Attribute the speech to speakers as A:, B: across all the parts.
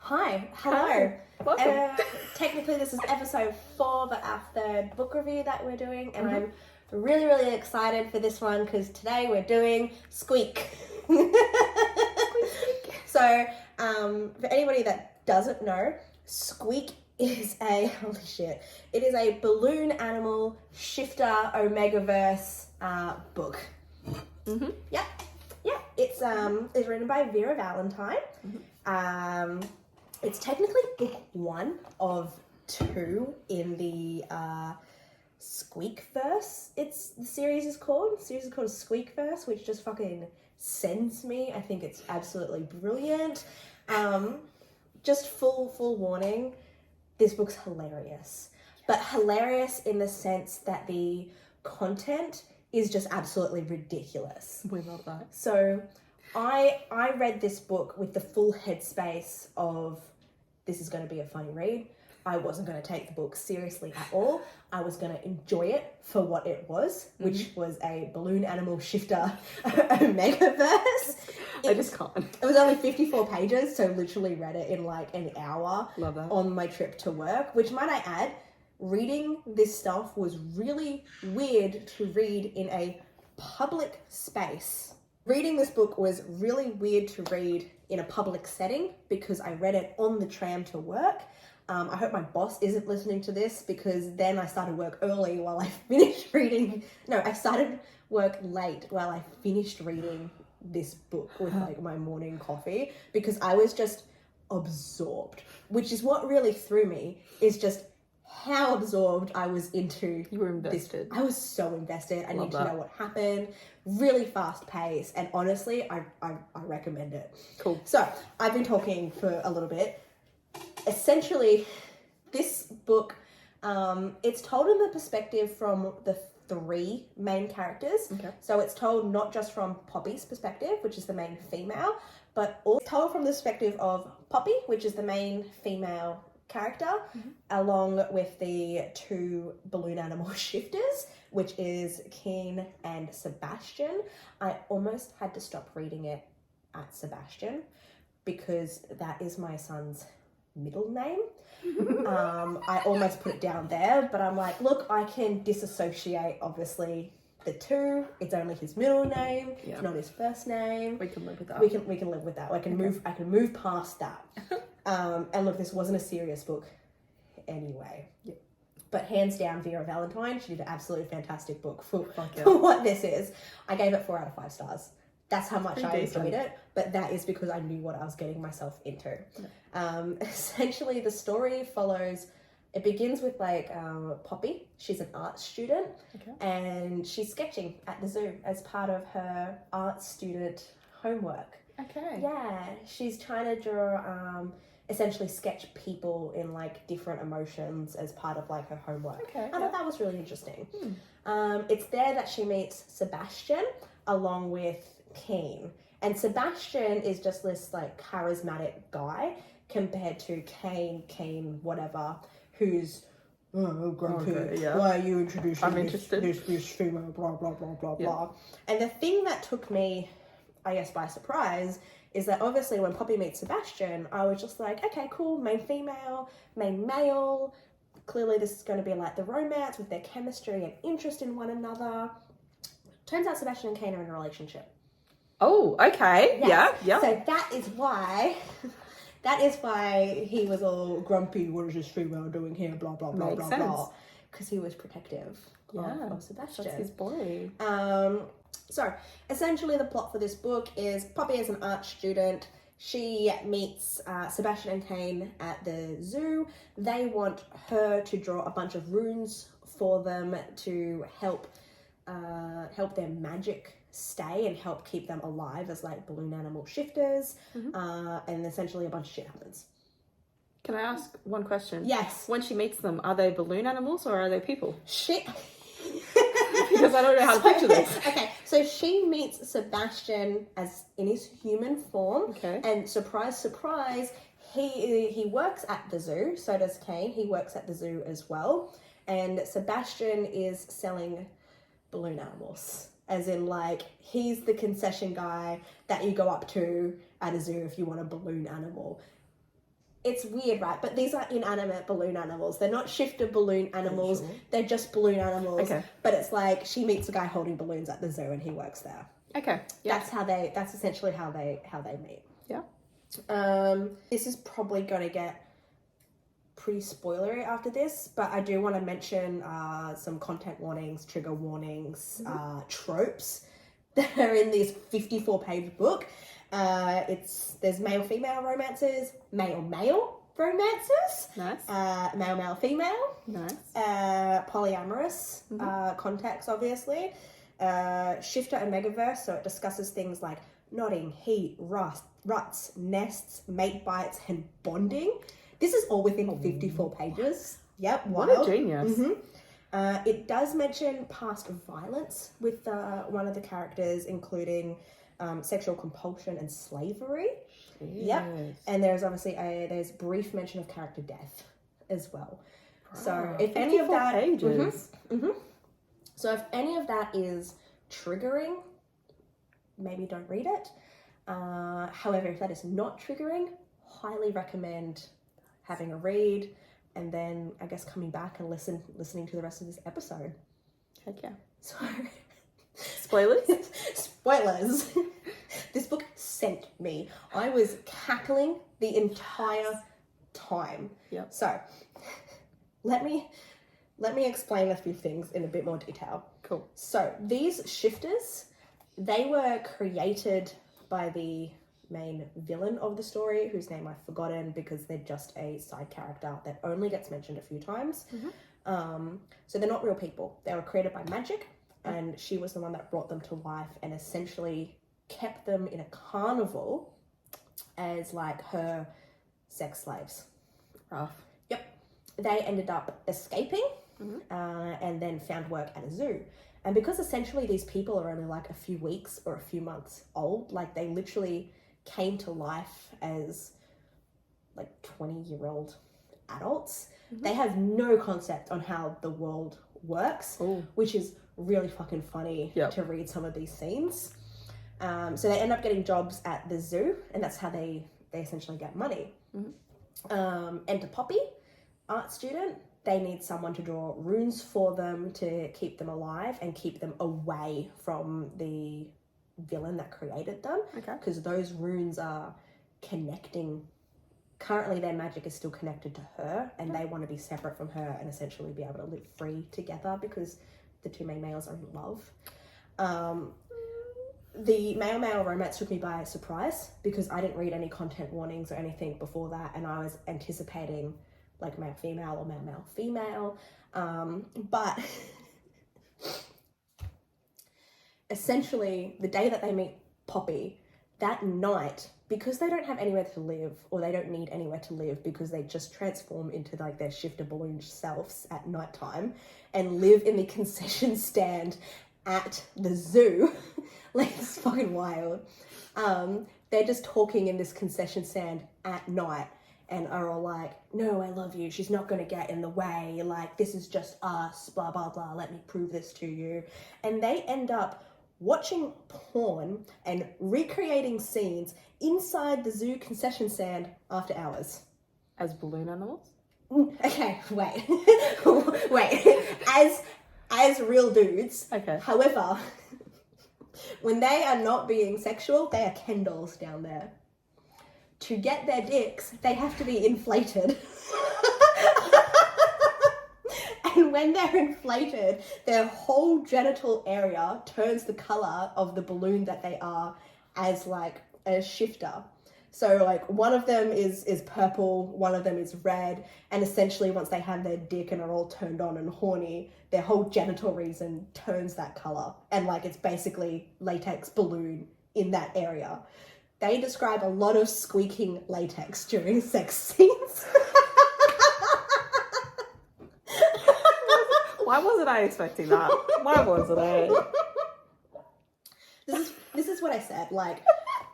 A: Hi, hello.
B: Hi. Welcome.
A: Technically this is episode 4, but our third book review that we're doing, and
B: Mhm.
A: I'm really, really excited for this one because today we're doing Squeak.
B: Squeak.
A: So, for anybody that doesn't know, Squeak is holy shit, it is a balloon animal shifter Omegaverse book.
B: Mm-hmm.
A: Yeah, it's written by Vera Valentine. It's technically book 1 of 2 in the Squeakverse. The series is called Squeakverse, which just fucking sends me. I think it's absolutely brilliant. Just full warning, this book's hilarious. But hilarious in the sense that the content is just absolutely ridiculous.
B: We love that.
A: So I read this book with the full headspace of this is going to be a funny read. I wasn't going to take the book seriously at all. I was going to enjoy it for what it was, which was a balloon animal shifter Omegaverse.
B: I just can't.
A: It was only 54 pages, so literally read it in like an hour.
B: Love that.
A: On my trip to work, which might I add, reading this stuff was really weird to read in a public space. Reading this book was really weird to read in a public setting because I read it on the tram to work. I hope my boss isn't listening to this because then I started work early while I finished reading. No, I started work late while I finished reading this book with like my morning coffee because I was just absorbed, which is what really threw me, is just how absorbed I was into.
B: You were invested.
A: I was so invested. I
B: Love
A: need to
B: that.
A: know what happened. Really fast pace, and honestly, I recommend it.
B: Cool.
A: So I've been talking for a little bit. Essentially, this book, it's told in the perspective from the 3 main characters.
B: Okay.
A: So it's told not just from Poppy's perspective, which is the main female, but also told from the perspective of Poppy, which is the main female character, along with the 2 balloon animal shifters, which is Keen and Sebastian. I almost had to stop reading it at Sebastian because that is my son's middle name. I almost put it down there, but I'm like, look, I can disassociate obviously the 2. It's only his middle name.
B: Yeah.
A: It's not his first name.
B: We can live with that.
A: We can live with that. I can move past that. And look, this wasn't a serious book anyway.
B: Yep.
A: But hands down, Vera Valentine, she did an absolutely fantastic book for
B: yeah.
A: what this is. I gave it 4 out of 5 stars. That's how much I
B: decent.
A: enjoyed it, but that is because I knew what I was getting myself into. Essentially, the story follows, it begins with like Poppy. She's an art student, and she's sketching at the zoo as part of her art student homework.
B: Okay.
A: Yeah, she's trying to draw, essentially sketch people in like different emotions as part of like her homework.
B: Okay,
A: I thought that was really interesting. It's there that she meets Sebastian along with Keen. And Sebastian is just this like charismatic guy compared to Keen, whatever, who's grumpy.
B: Okay, yeah.
A: Why are you introducing
B: I'm
A: this female, blah, blah, blah, blah, blah. And the thing that took me, I guess, by surprise is that obviously when Poppy meets Sebastian, I was just like, okay, cool, main female, main male. Clearly this is going to be like the romance with their chemistry and interest in one another. Turns out Sebastian and Kane are in a relationship.
B: Oh, okay.
A: Yes.
B: Yeah.
A: So that is why he was all grumpy. What is this female doing here? Blah, blah, blah,
B: Makes
A: blah,
B: sense.
A: blah. Because he was protective of Sebastian.
B: That's his boy.
A: So, essentially the plot for this book is Poppy is an art student. She meets Sebastian and Kane at the zoo. They want her to draw a bunch of runes for them to help their magic stay and help keep them alive as like balloon animal shifters. And essentially a bunch of shit happens.
B: Can I ask one question?
A: Yes.
B: When she meets them, are they balloon animals or are they people?
A: Shit.
B: Because I don't know how to picture this.
A: Okay, so she meets Sebastian as in his human form.
B: Okay.
A: And surprise, surprise, he works at the zoo. So does Kane. He works at the zoo as well. And Sebastian is selling balloon animals. As in, like, he's the concession guy that you go up to at a zoo if you want a balloon animal. it's weird, right? But these are inanimate balloon animals. They're not shifter balloon animals.
B: Sure.
A: They're just balloon animals.
B: Okay.
A: But it's like she meets a guy holding balloons at the zoo and he works there.
B: Okay. Yeah.
A: That's essentially how they meet.
B: Yeah.
A: This is probably gonna get pretty spoilery after this, but I do want to mention some content warnings, trigger warnings, tropes that are in this 54-page book. There's male-female romances, male-male romances,
B: Nice.
A: Male-female,
B: Nice.
A: polyamorous context, obviously. Shifter Omegaverse, so it discusses things like knotting, heat, ruts, nests, mate bites, and bonding. This is all within 54 pages. Yep, wild.
B: What a genius.
A: It does mention past violence with one of the characters, including sexual compulsion and slavery. Yep. And there's obviously there's brief mention of character death as well. So if any of that
B: pages.
A: So if any of that is triggering, maybe don't read it. However, if that is not triggering, highly recommend having a read and then I guess coming back and listening to the rest of this episode.
B: Heck yeah.
A: So
B: Spoilers?
A: Spoilers. This book sent me. I was cackling the entire time.
B: Yep.
A: So let me explain a few things in a bit more detail.
B: Cool.
A: So these shifters, they were created by the main villain of the story, whose name I've forgotten because they're just a side character that only gets mentioned a few times. So they're not real people. They were created by magic, and she was the one that brought them to life and essentially kept them in a carnival as like her sex slaves.
B: Rough.
A: Yep. They ended up escaping and then found work at a zoo. And because essentially these people are only like a few weeks or a few months old, like they literally came to life as like 20-year-old adults. They have no concept on how the world works, which is really fucking funny to read some of these scenes. So they end up getting jobs at the zoo, and that's how they essentially get money. Enter Poppy, art student. They need someone to draw runes for them to keep them alive and keep them away from the villain that created them.
B: Okay.
A: Because those runes are connecting. Currently, their magic is still connected to her, and they want to be separate from her and essentially be able to live free together because the two main males are in love. The male-male romance took me by surprise because I didn't read any content warnings or anything before that, and I was anticipating like male-female or male-male-female. But essentially, the day that they meet Poppy, that night, because they don't have anywhere to live, or they don't need anywhere to live because they just transform into like their shifter balloon selves at nighttime and live in the concession stand at the zoo. Like, it's fucking wild. They're just talking in this concession stand at night and are all like, no, I love you. She's not going to get in the way. Like, this is just us, blah, blah, blah. Let me prove this to you. And they end up watching porn and recreating scenes inside the zoo concession stand after hours.
B: As balloon animals?
A: Okay, wait. Wait. As real dudes.
B: Okay.
A: However, when they are not being sexual, they are Ken dolls down there. To get their dicks, they have to be inflated. And when they're inflated, their whole genital area turns the color of the balloon that they are as like a shifter. So like one of them is purple, one of them is red, and essentially once they have their dick and are all turned on and horny, their whole genital region turns that color. And like it's basically latex balloon in that area. They describe a lot of squeaking latex during sex scenes.
B: Why wasn't I expecting that? Why wasn't I?
A: This is what I said. Like,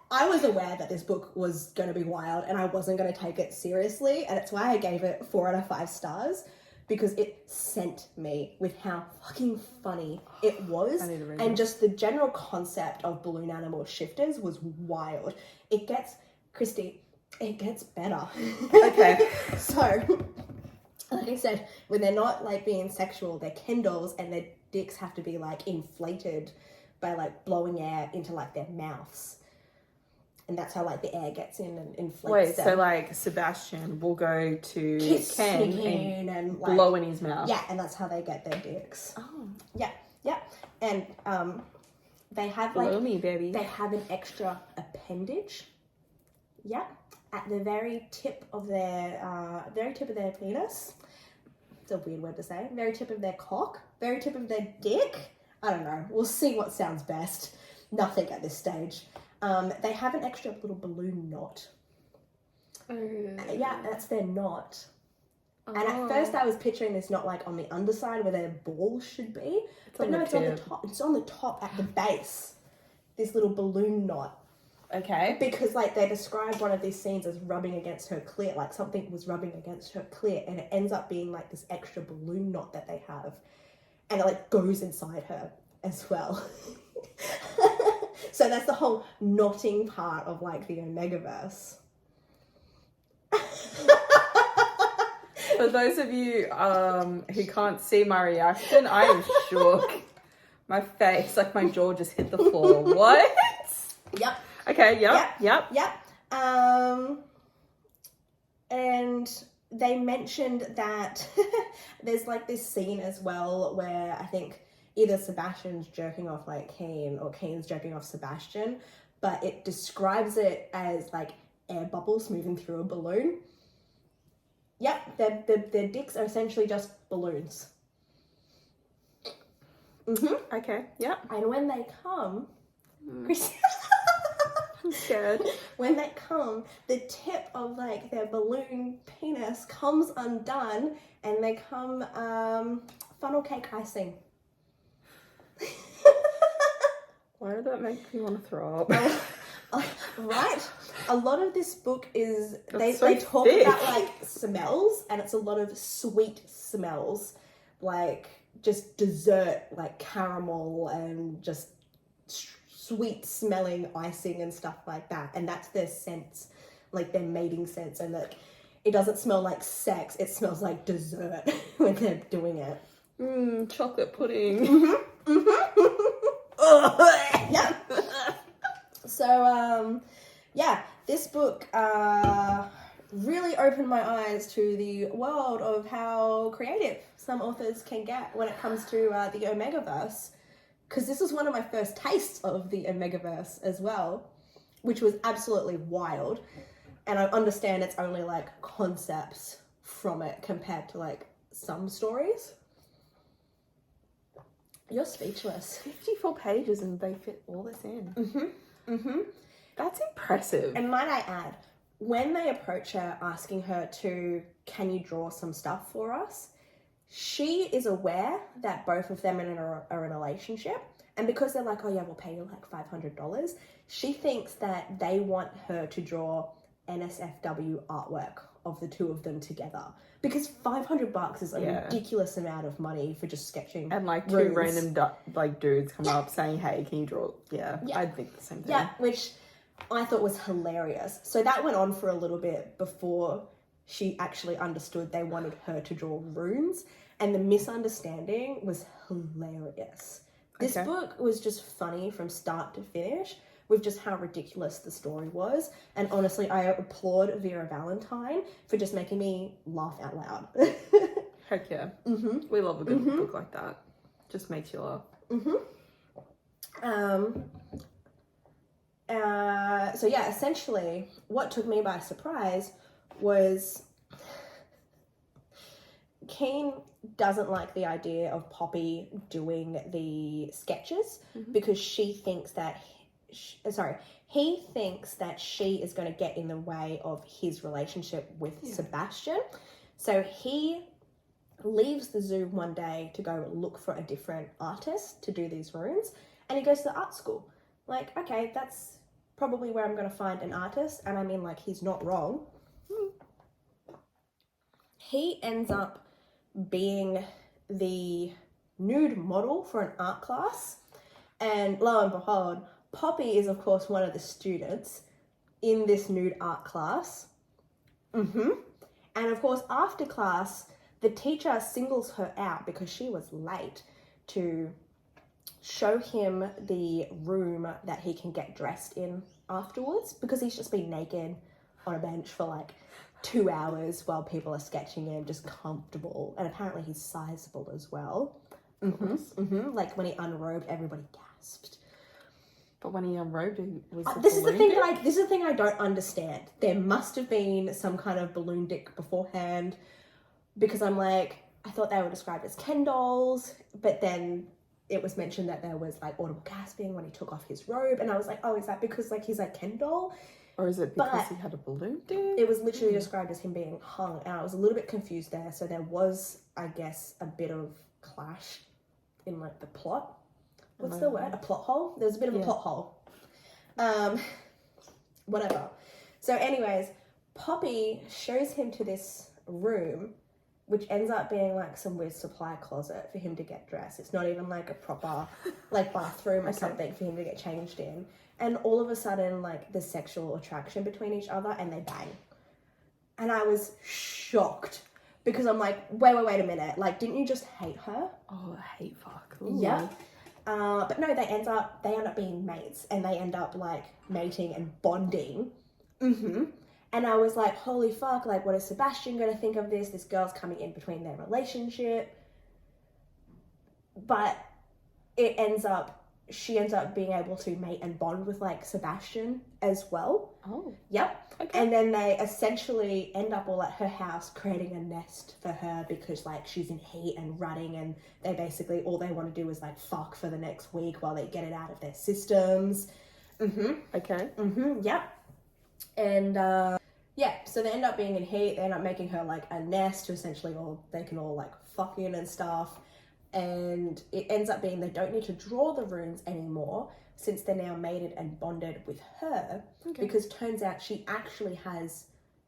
A: I was aware that this book was going to be wild and I wasn't going to take it seriously. And it's why I gave it 4 out of 5 stars, because it sent me with how fucking funny it was.
B: I need to read
A: and
B: it.
A: just the general concept of balloon animal shifters was wild. It gets, Christy, It gets better.
B: Okay.
A: So, like I said, when they're not like being sexual, they're Ken dolls, and their dicks have to be like inflated by like blowing air into like their mouths. And that's how like the air gets in and inflates
B: Wait,
A: them.
B: so like Sebastian will go to
A: Kiss
B: Ken
A: Ken and like,
B: blow in his mouth.
A: yeah, and that's how they get their dicks.
B: Oh.
A: Yeah, yeah. And they have
B: Blow
A: like
B: me, baby.
A: they have an extra appendage. Yeah, at the very tip of their penis. It's a weird word to say. Very tip of their cock. Very tip of their dick. I don't know. We'll see what sounds best. Nothing at this stage. They have an extra little balloon knot. Yeah, that's their knot. And at first I was picturing this knot like on the underside where their balls should be. But no, it's on the top. It's on the top at the base. This little balloon knot.
B: Okay.
A: Because like they describe one of these scenes as rubbing against her clit, like something was rubbing against her clit, and it ends up being like this extra balloon knot that they have. And it like goes inside her as well. So that's the whole knotting part of like the Omegaverse.
B: For those of you who can't see my reaction, I am shook. My face, like my jaw just hit the floor. What?
A: Yep.
B: Okay, yep.
A: And they mentioned that there's like this scene as well where I think either Sebastian's jerking off like Kane or Kane's jerking off Sebastian, but it describes it as like air bubbles moving through a balloon. Yep, their dicks are essentially just balloons. Mm-hmm.
B: Okay, yep.
A: And when they come,
B: I'm scared.
A: when they come, the tip of like their balloon penis comes undone, and they come funnel cake icing.
B: Why did that make me want to throw up?
A: Right? A lot of this book is they talk
B: thick.
A: about like smells, and it's a lot of sweet smells, like just dessert, like caramel and just sweet smelling icing and stuff like that. And that's their sense, like their mating sense, and like it doesn't smell like sex, it smells like dessert when they're doing it.
B: Chocolate pudding.
A: Yeah. So yeah, this book really opened my eyes to the world of how creative some authors can get when it comes to the Omegaverse, because this was one of my first tastes of the Omegaverse as well, which was absolutely wild. And I understand it's only like concepts from it compared to like some stories. You're speechless.
B: 54 pages and they fit all this in. That's impressive.
A: And might I add, when they approach her asking her to, can you draw some stuff for us? She is aware that both of them are in a relationship. And because they're like, oh yeah, we'll pay you like $500, she thinks that they want her to draw NSFW artwork of the two of them together. Because $500 is a ridiculous amount of money for just sketching.
B: And like
A: runes.
B: two random like dudes come up saying, hey, can you draw? Yeah, I'd think the same thing.
A: Yeah, which I thought was hilarious. So that went on for a little bit before she actually understood they wanted her to draw runes. And the misunderstanding was hilarious. This book was just funny from start to finish with just how ridiculous the story was. And honestly, I applaud Vera Valentine for just making me laugh out loud.
B: Heck yeah. We love a good book like that. Just makes you laugh.
A: So yeah, essentially what took me by surprise was Kane doesn't like the idea of Poppy doing the sketches because she thinks that he thinks that she is going to get in the way of his relationship with Sebastian. So he leaves the zoo one day to go look for a different artist to do these runes, and he goes to the art school. Like, okay, that's probably where I'm going to find an artist, and I mean, like, he's not wrong. He ends up being the nude model for an art class, and lo and behold, Poppy is, of course, one of the students, in this nude art class. And of course, after class, the teacher singles her out because she was late to show him the room that he can get dressed in afterwards, because he's just been naked on a bench for like 2 hours while people are sketching him, just comfortable. And apparently he's sizable as well. Like when he unrobed, everybody gasped.
B: But when he unrobed, was
A: this is the thing that this is the thing I don't understand. There must have been some kind of balloon dick beforehand, because I'm like, I thought they were described as Ken dolls, but then it was mentioned that there was like audible gasping when he took off his robe, and I was like, oh, is that because like he's like Ken doll?
B: Or is it because he had a balloon dick?
A: It was literally described as him being hung, and I was a little bit confused there. So there was, I guess, a bit of clash in like the plot. What's the word? A plot hole? There's a bit of a plot hole. Whatever. So anyways, Poppy shows him to this room, which ends up being like some weird supply closet for him to get dressed. It's not even like a proper like bathroom or something for him to get changed in. And all of a sudden, like, there's sexual attraction between each other and they bang. And I was shocked because I'm like, wait a minute. Like, didn't you just hate her?
B: Oh, hate fuck. Ooh.
A: Yeah. But no, they end up being mates, and they end up like mating and bonding. And I was like, holy fuck, like, what is Sebastian going to think of this? This girl's coming in between their relationship. But she ends up being able to mate and bond with like Sebastian as well.
B: Oh.
A: Yep.
B: Okay.
A: And then they essentially end up all at her house creating a nest for her, because like she's in heat and rutting, and they basically, all they want to do is like fuck for the next week while they get it out of their systems.
B: Okay.
A: Yep. And so they end up being in heat. They end up making her like a nest to essentially they can all like fuck in and stuff. And it ends up being they don't need to draw the runes anymore, since they're now mated and bonded with her. Because turns out she actually has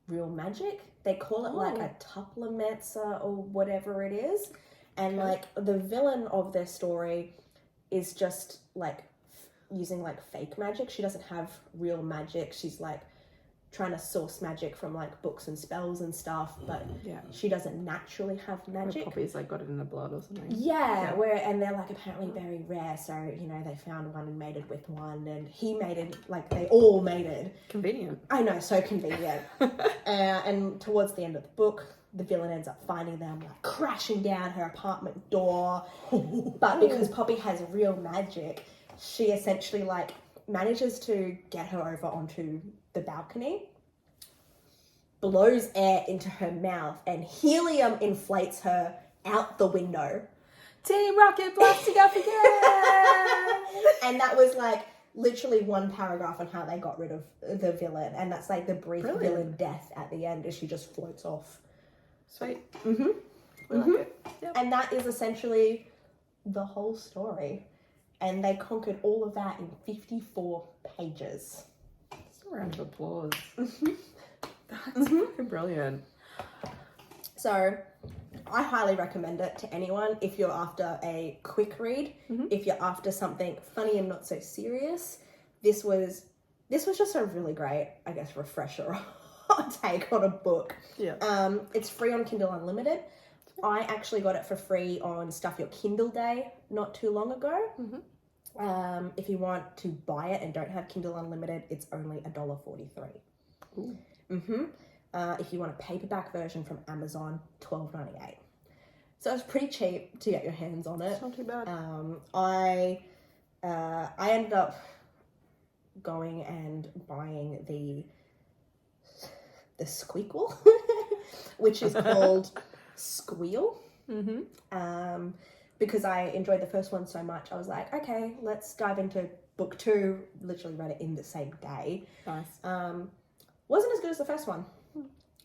A: real magic. They call it like a tupplomancer or whatever it is. And like the villain of their story is just like using like fake magic. She doesn't have real magic. She's like trying to source magic from like books and spells and stuff, but she doesn't naturally have magic.
B: Poppy's like got it in the blood or something.
A: And they're like apparently very rare, so you know, they found one and mated with one, and he mated, like they all mated.
B: Convenient.
A: I know, so convenient. And towards the end of the book, the villain ends up finding them like crashing down her apartment door. But because Poppy has real magic, she essentially like manages to get her over onto the balcony, blows air into her mouth, and helium inflates her out the window.
B: Team Rocket blasting up again!
A: And that was like literally one paragraph on how they got rid of the villain, and that's like the brief villain death at the end as she just floats off.
B: Sweet. We like it. Yep.
A: And that is essentially the whole story. And they conquered all of that in 54 pages.
B: Just a round of applause. That's fucking brilliant.
A: So, I highly recommend it to anyone if you're after a quick read, if you're after something funny and not so serious. This was just a really great, I guess, refresher take on a book.
B: Yeah.
A: It's free on Kindle Unlimited. I actually got it for free on Stuff Your Kindle Day not too long ago. If you want to buy it and don't have Kindle Unlimited, it's only $1.43. If you want a paperback version from Amazon, $12.98. So it's pretty cheap to get your hands on it.
B: It's not too bad.
A: I ended up going and buying the Squeakle, which is called Squeal. Because I enjoyed the first one so much, I was like, okay, let's dive into book 2. Literally read it in the same day.
B: Nice.
A: Wasn't as good as the first one.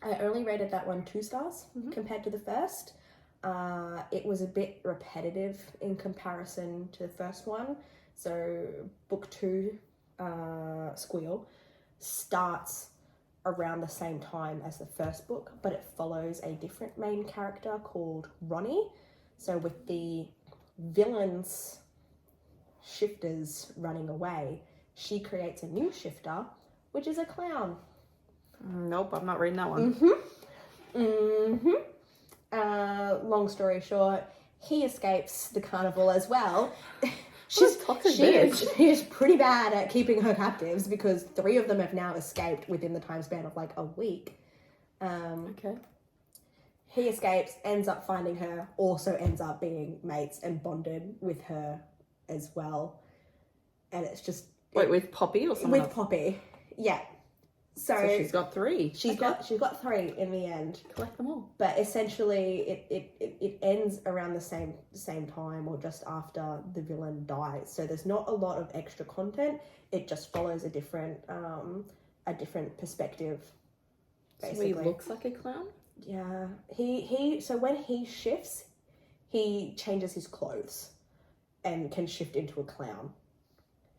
A: I only rated that one 2 stars compared to the first. It was a bit repetitive in comparison to the first one. So book 2, Squeal, starts around the same time as the first book, but it follows a different main character called Ronnie. So with the villain's shifters running away, she creates a new shifter, which is a clown.
B: Nope, I'm not reading that one.
A: Long story short, he escapes the carnival as well. She is pretty bad at keeping her captives because 3 of them have now escaped within the time span of like a week.
B: Okay.
A: He escapes, ends up finding her, also ends up being mates and bonded with her as well. And it's just...
B: Wait, with Poppy or someone else?
A: With Poppy, yeah. So
B: she's got 3.
A: She's got 3 in the end.
B: Collect them all.
A: But essentially, it ends around the same time or just after the villain dies. So there's not a lot of extra content. It just follows a different perspective. Basically,
B: so he looks like a clown.
A: Yeah. So when he shifts, he changes his clothes, and can shift into a clown.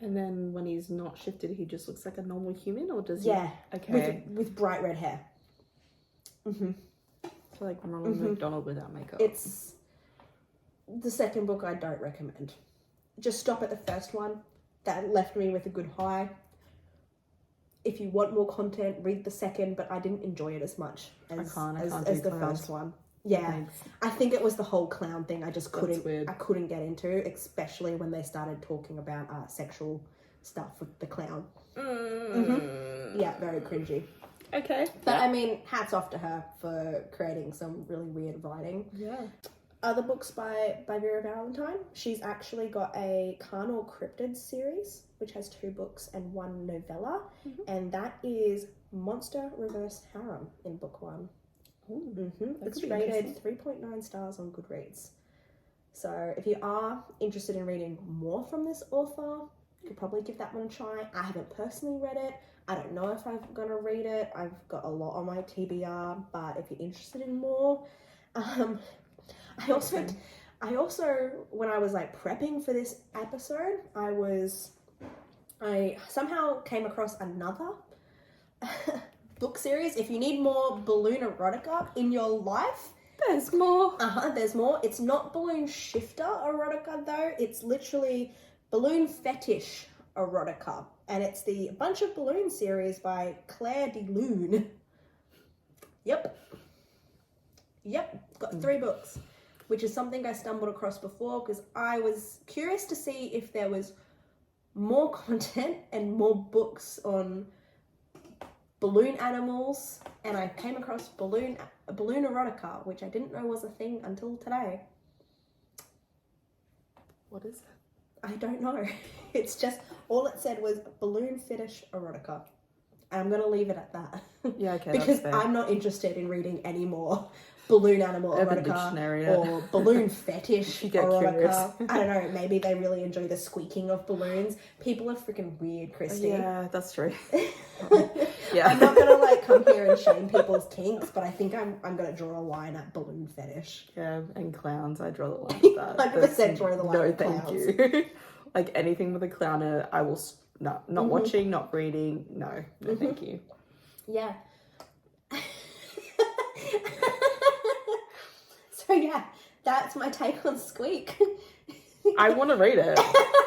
B: And then when he's not shifted, he just looks like a normal human, or does he?
A: Yeah.
B: Okay.
A: With bright red hair.
B: So like Ronald McDonald without makeup.
A: It's the second book I don't recommend. Just stop at the first one. That left me with a good high. If you want more content, read the second, but I didn't enjoy it as much as the first one. Yeah. Thanks. I think it was the whole clown thing. I just couldn't get into, especially when they started talking about sexual stuff with the clown. Yeah, very cringy.
B: Okay.
A: But I mean, hats off to her for creating some really weird writing.
B: Yeah.
A: Other books by Vera Valentine. She's actually got a Carnal Cryptids series, which has 2 books and 1 novella. And that is Monster Reverse Harem in book 1. It's rated 3.9 stars on Goodreads. So if you are interested in reading more from this author, you could probably give that one a try. I haven't personally read it. I don't know if I'm going to read it. I've got a lot on my TBR, but if you're interested in more... I also, when I was like prepping for this episode, I somehow came across another book series. If you need more balloon erotica in your life,
B: there's more.
A: There's more. It's not balloon shifter erotica though. It's literally balloon fetish erotica, and it's the Bunch of Balloon series by Claire de Lune. Yep. Got 3 books, which is something I stumbled across before because I was curious to see if there was more content and more books on balloon animals, and I came across balloon erotica, which I didn't know was a thing until today.
B: What is it?
A: I don't know. It's just, all it said was balloon fetish erotica. And I'm going to leave it at that.
B: Yeah, okay.
A: Because I'm not interested in reading any more balloon animal erotica or balloon fetish erotica. I don't know, maybe they really enjoy the squeaking of balloons. People are freaking weird, Christy.
B: Yeah, that's true.
A: Yeah. I'm not gonna like come here and shame people's kinks, but I think I'm gonna draw a line at balloon fetish.
B: Yeah, and clowns, I draw the line at that.
A: 100% draw the line at clowns.
B: No, thank you. Like anything with a clown in it, I will not watching, not reading. No, thank you.
A: Yeah. So yeah, that's my take on Squeak.
B: I want to read it.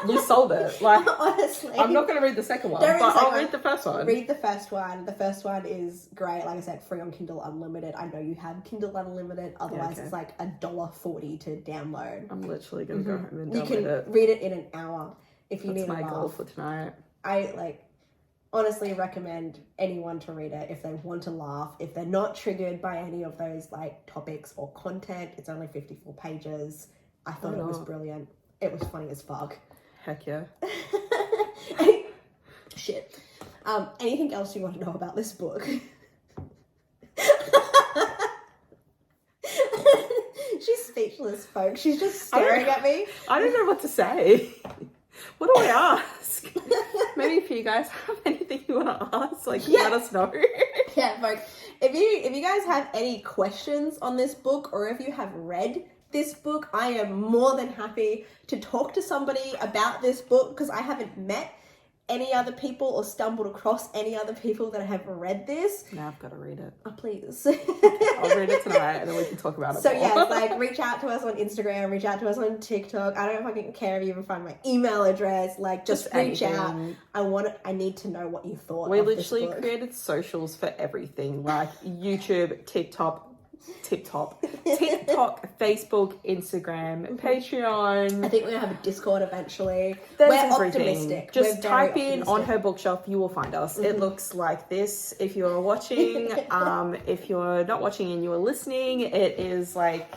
B: You sold it. Like,
A: honestly,
B: I'm not going to read the second one, but I'll read the first one.
A: Read the first one. The first one is great. Like I said, free on Kindle Unlimited. I know you have Kindle Unlimited. Otherwise, it's like $1.40 to download.
B: I'm literally going to go home and download it.
A: You can read it in an hour if you need a laugh. That's my goal
B: for tonight.
A: I honestly recommend anyone to read it if they want to laugh. If they're not triggered by any of those like topics or content, it's only 54 pages. I thought it was brilliant. It was funny as fuck.
B: Heck yeah.
A: Shit. Anything else you want to know about this book? She's speechless, folks. She's just staring at me.
B: I don't know what to say. What do I ask? Maybe if you guys have anything you want to ask, let us know.
A: Yeah, folks. If you guys have any questions on this book, or if you have read this book, I am more than happy to talk to somebody about this book because I haven't met any other people or stumbled across any other people that have read this,
B: Now I've got to read it.
A: oh, please.
B: I'll read it tonight and then we can talk about it
A: So
B: more.
A: yeah, it's like reach out to us on Instagram, reach out to us on TikTok. I don't know if I can care if you even find my email address. Like just reach out. I need to know what you thought.
B: We
A: of
B: literally
A: this book.
B: created socials for everything, like YouTube, TikTok, Facebook, Instagram, Patreon.
A: I think we're gonna have a Discord eventually.
B: There's
A: We're
B: everything.
A: optimistic.
B: Just
A: We're very
B: type in On
A: optimistic.
B: Her Bookshelf, you will find us. It looks like this. If you're watching, if you're not watching and you're listening, it is like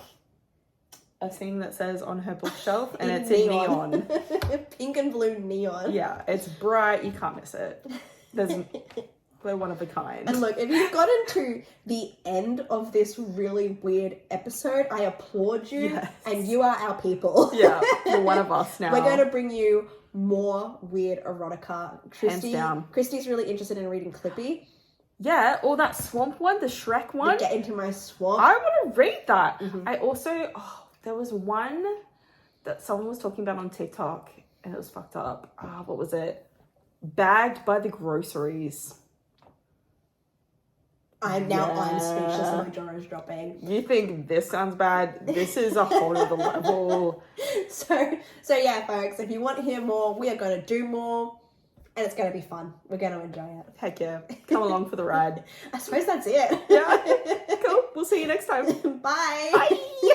B: a thing that says On Her Bookshelf, and it's in neon.
A: Pink and blue neon.
B: Yeah, it's bright. You can't miss it. We're one of a kind.
A: And look, if you've gotten to the end of this really weird episode, I applaud you.
B: Yes.
A: And you are our people.
B: Yeah, you're one of us now.
A: We're going to bring you more weird erotica.
B: Hands down.
A: Christy's really interested in reading Clippy.
B: Yeah, or that swamp one, the Shrek one.
A: Get into my swamp.
B: I want to read that.
A: Mm-hmm.
B: I also, there was one that someone was talking about on TikTok and it was fucked up. What was it? Bagged by the Groceries.
A: I'm speechless and my jaw is dropping.
B: You think this sounds bad? This is a whole other level.
A: So yeah, folks, if you want to hear more, we are going to do more. And it's going to be fun. We're going to enjoy it.
B: Heck yeah. Come along for the ride.
A: I suppose that's it.
B: Yeah. Cool. We'll see you next time.
A: Bye.
B: Bye.